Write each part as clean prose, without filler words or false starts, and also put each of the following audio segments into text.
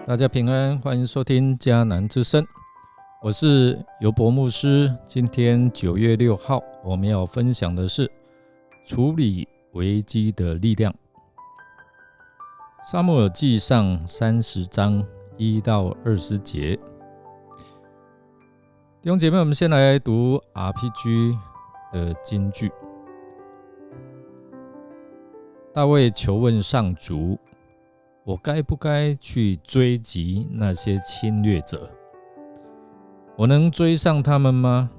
大家平安，欢迎收听迦南之声，我是尤伯牧师。今天9月6号，我们要分享的是处理危机的力量。撒母耳记上30章1到20节。弟兄姐妹，我们先来读 RPG 的金句。大卫求问上主，我该不该去追击那些侵略者？我能追上他们吗？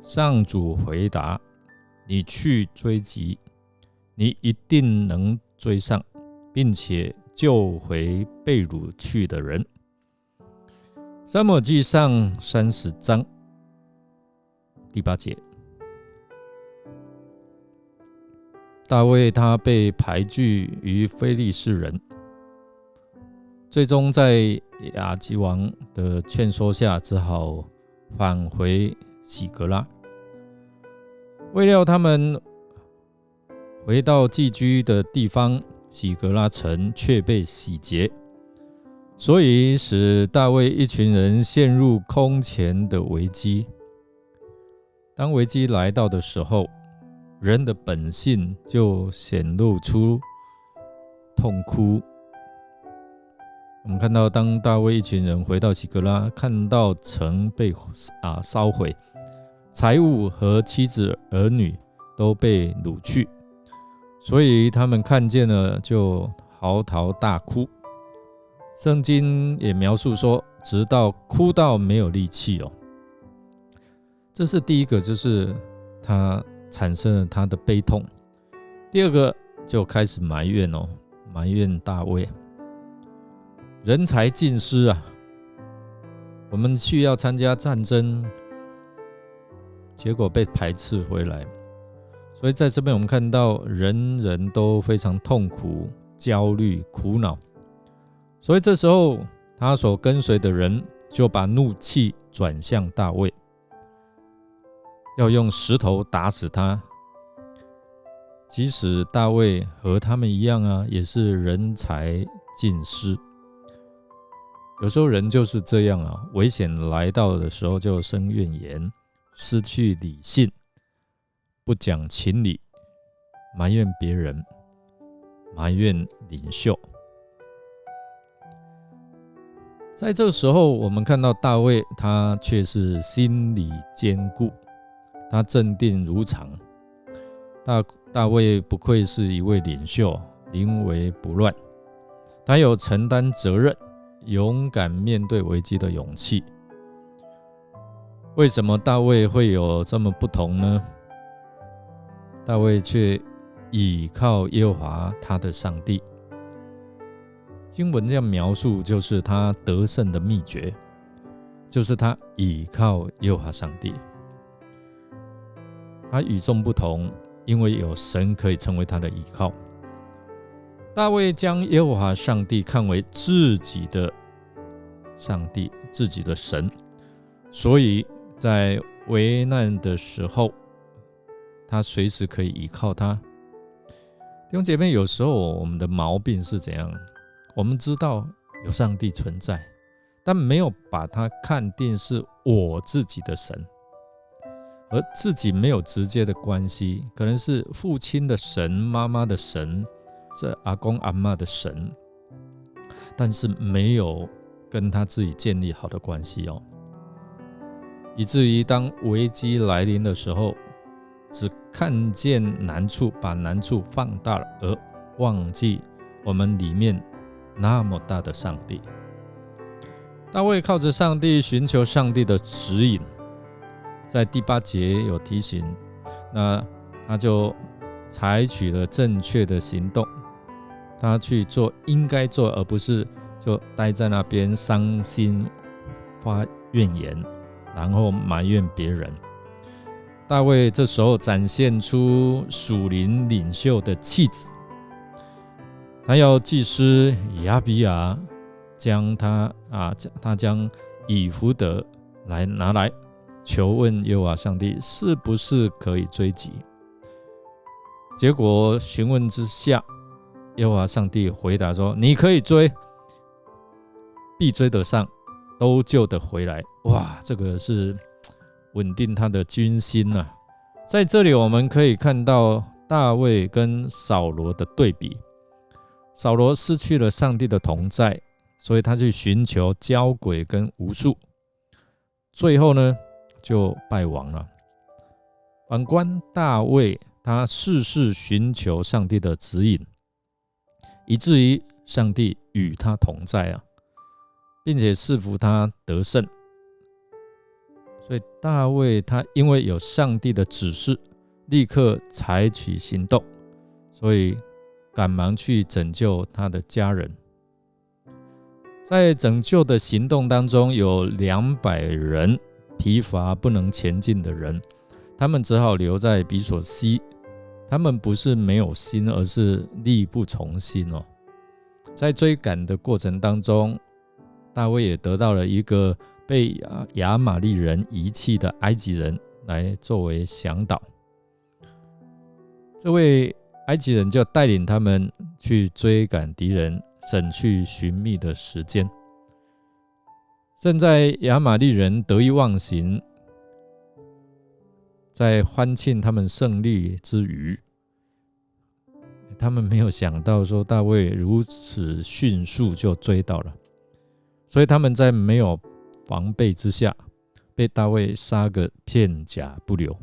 上主回答，你去追击，你一定能追上，并且救回被掳去的人。撒母耳记上30章第8节。大卫他被排拒于非利士人，最终在亚基王的劝说下，只好返回喜格拉。未料他们回到寄居的地方，喜格拉城却被洗劫，所以使大卫一群人陷入空前的危机。当危机来到的时候，人的本性就显露出痛哭。我们看到，当大卫一群人回到喜格拉，看到城被烧毁，财物和妻子儿女都被掳去，所以他们看见了就嚎啕大哭。圣经也描述说，直到哭到没有力气。这是第一个，就是他产生了他的悲痛。第二个就开始埋怨埋怨大卫。人才尽失啊！我们去要参加战争，结果被排斥回来。所以在这边我们看到人人都非常痛苦、焦虑、苦恼。所以这时候他所跟随的人就把怒气转向大卫，要用石头打死他。即使大卫和他们一样也是人才尽失。有时候人就是这样危险来到的时候就生怨言，失去理性，不讲情理，埋怨别人，埋怨领袖。在这个时候，我们看到大卫，他却是心理坚固，他镇定如常。大卫不愧是一位领袖，临危不乱，他有承担责任，勇敢面对危机的勇气。为什么大卫会有这么不同呢？大卫却倚靠耶和华他的上帝。经文这样描述，就是他得胜的秘诀，就是他倚靠耶和华上帝。他与众不同，因为有神可以成为他的依靠。大卫将耶和华上帝看为自己的上帝，自己的神，所以在危难的时候，他随时可以依靠他。弟兄姐妹，有时候我们的毛病是怎样？我们知道有上帝存在，但没有把他看定是我自己的神，而自己没有直接的关系，可能是父亲的神、妈妈的神，是阿公阿嬷的神，但是没有跟他自己建立好的关系以至于当危机来临的时候，只看见难处，把难处放大了，而忘记我们里面那么大的上帝。大卫靠着上帝，寻求上帝的指引，在第8节有提醒，那他就采取了正确的行动，他去做应该做，而不是就待在那边伤心发怨言，然后埋怨别人。大卫这时候展现出属灵领袖的气质，他要祭司亚比亚将他将以弗得拿来，求问耶和华上帝是不是可以追击。结果询问之下，耶和华上帝回答说：“你可以追，必追得上，都救得回来。哇，这个是稳定他的军心啊。在这里我们可以看到大卫跟扫罗的对比。扫罗失去了上帝的同在，所以他去寻求交鬼跟巫术，最后呢就败亡了。反观大卫，他事事寻求上帝的指引，以至于上帝与他同在啊，并且赐福他得胜。所以大卫他因为有上帝的指示，立刻采取行动，所以赶忙去拯救他的家人。在拯救的行动当中，有200人疲乏不能前进的人，他们只好留在比索西。他们不是没有心，而是力不从心哦。在追赶的过程当中，大卫也得到了一个被亚玛力人遗弃的埃及人来作为向导。这位埃及人就带领他们去追赶敌人，省去寻觅的时间。正在亚玛力人得意忘形，在欢庆他们胜利之余，他们没有想到说大卫如此迅速就追到了，所以他们在没有防备之下，被大卫杀个片甲不留。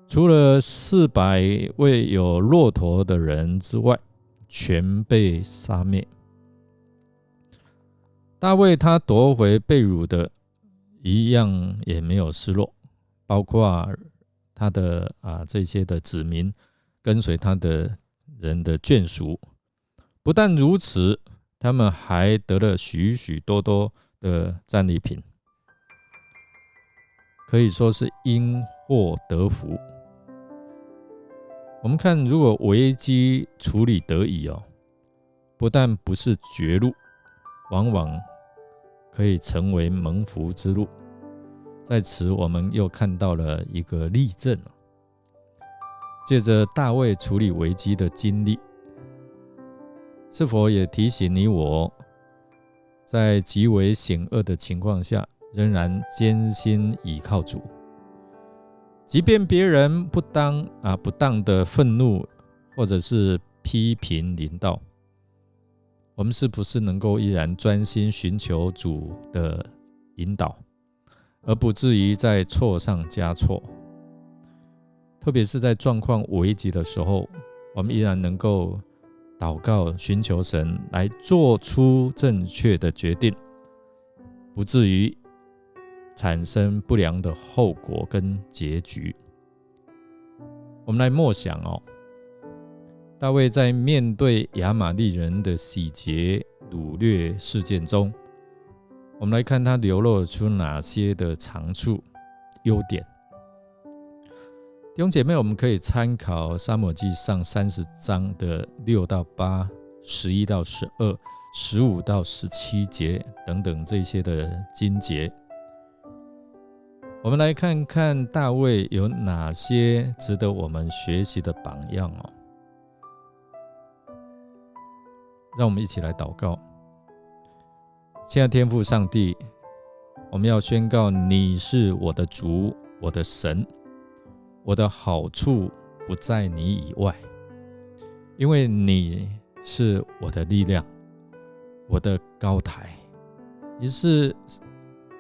除了400位有骆驼的人之外，全被杀灭。大卫他夺回被掳的一样也没有失落，包括他的这些的子民，跟随他的人的眷属。不但如此，他们还得了许许多多的战利品，可以说是因祸得福。我们看，如果危机处理得宜不但不是绝路，往往可以成为蒙福之路。在此我们又看到了一个例证，借着大卫处理危机的经历，是否也提醒你我，在极为险恶的情况下，仍然坚心倚靠主，即便别人不当的愤怒或者是批评临到，我们是不是能够依然专心寻求主的引导，而不至于在错上加错？特别是在状况危急的时候，我们依然能够祷告寻求神来做出正确的决定，不至于产生不良的后果跟结局。我们来默想大卫在面对亚玛力人的洗劫掳掠事件中，我们来看他流露出哪些的长处优点。弟兄姐妹，我们可以参考撒母耳记上30章的6到8、11到12、15到17节等等这些的经节，我们来看看大卫有哪些值得我们学习的榜样让我们一起来祷告。亲爱的天父上帝，我们要宣告你是我的主，我的神，我的好处不在你以外，因为你是我的力量，我的高台。你是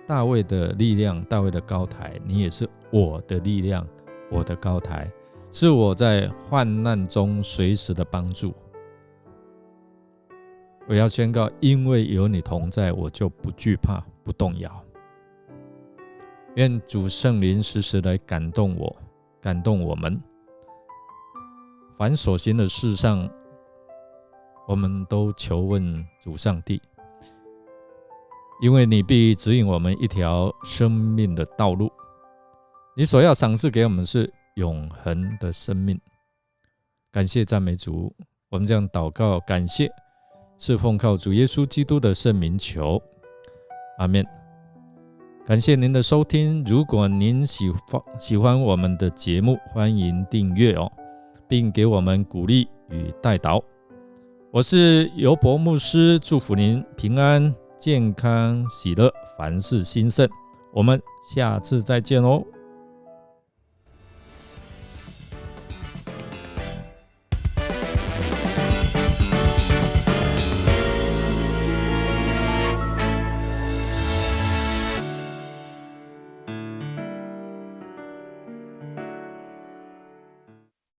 大卫的力量，大卫的高台，你也是我的力量，我的高台，是我在患难中随时的帮助。我要宣告，因为有你同在，我就不惧怕，不动摇。愿主圣灵时时来感动我，感动我们。凡所行的事上，我们都求问主上帝，因为你必指引我们一条生命的道路。你所要赏赐给我们是永恒的生命。感谢赞美主，我们这样祷告感谢，是奉靠主耶稣基督的圣名求，阿们。感谢您的收听，如果您喜欢我们的节目，欢迎订阅并给我们鼓励与代祷。我是尤伯牧师，祝福您平安健康喜乐，凡事兴盛。我们下次再见哦。